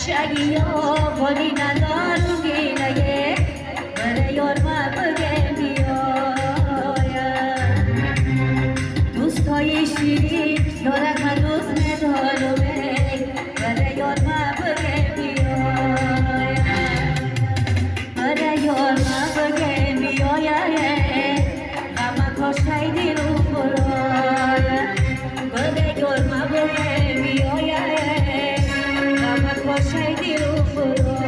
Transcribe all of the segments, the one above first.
بچگی ها ولی ندارم گیلگه برای یارم بگه بیایم دوستای شیرین یارم دوست ندارمه برای یارم بگه بیایم برای یارم بگه بیایم غم کاشته دل و برایم برای یارم بگه بیایم غم کاشته دل و برایم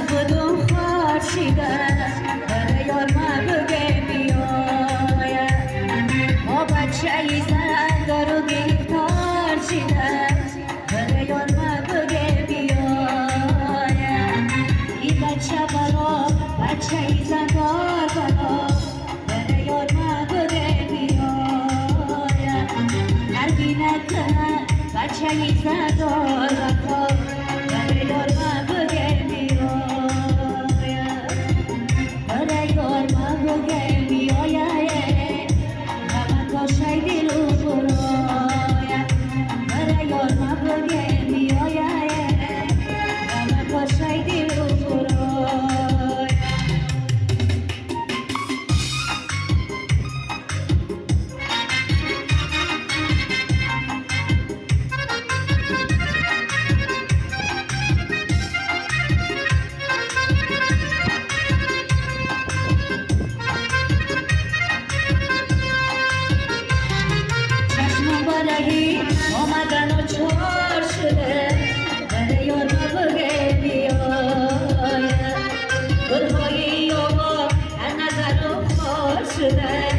خودم خورشیدم برای یارم بگه بیایم ما بچه زندار و گیتار چیدم برای یارم بگه بیایم این بچه برا بچه زندار برا برای یارم بگه بیایم هر بینت بچه زندار برا برای یارم بگه آمدن و چهار شده برای یارم بگه بیایم گلهای یابا از نظر و خار شده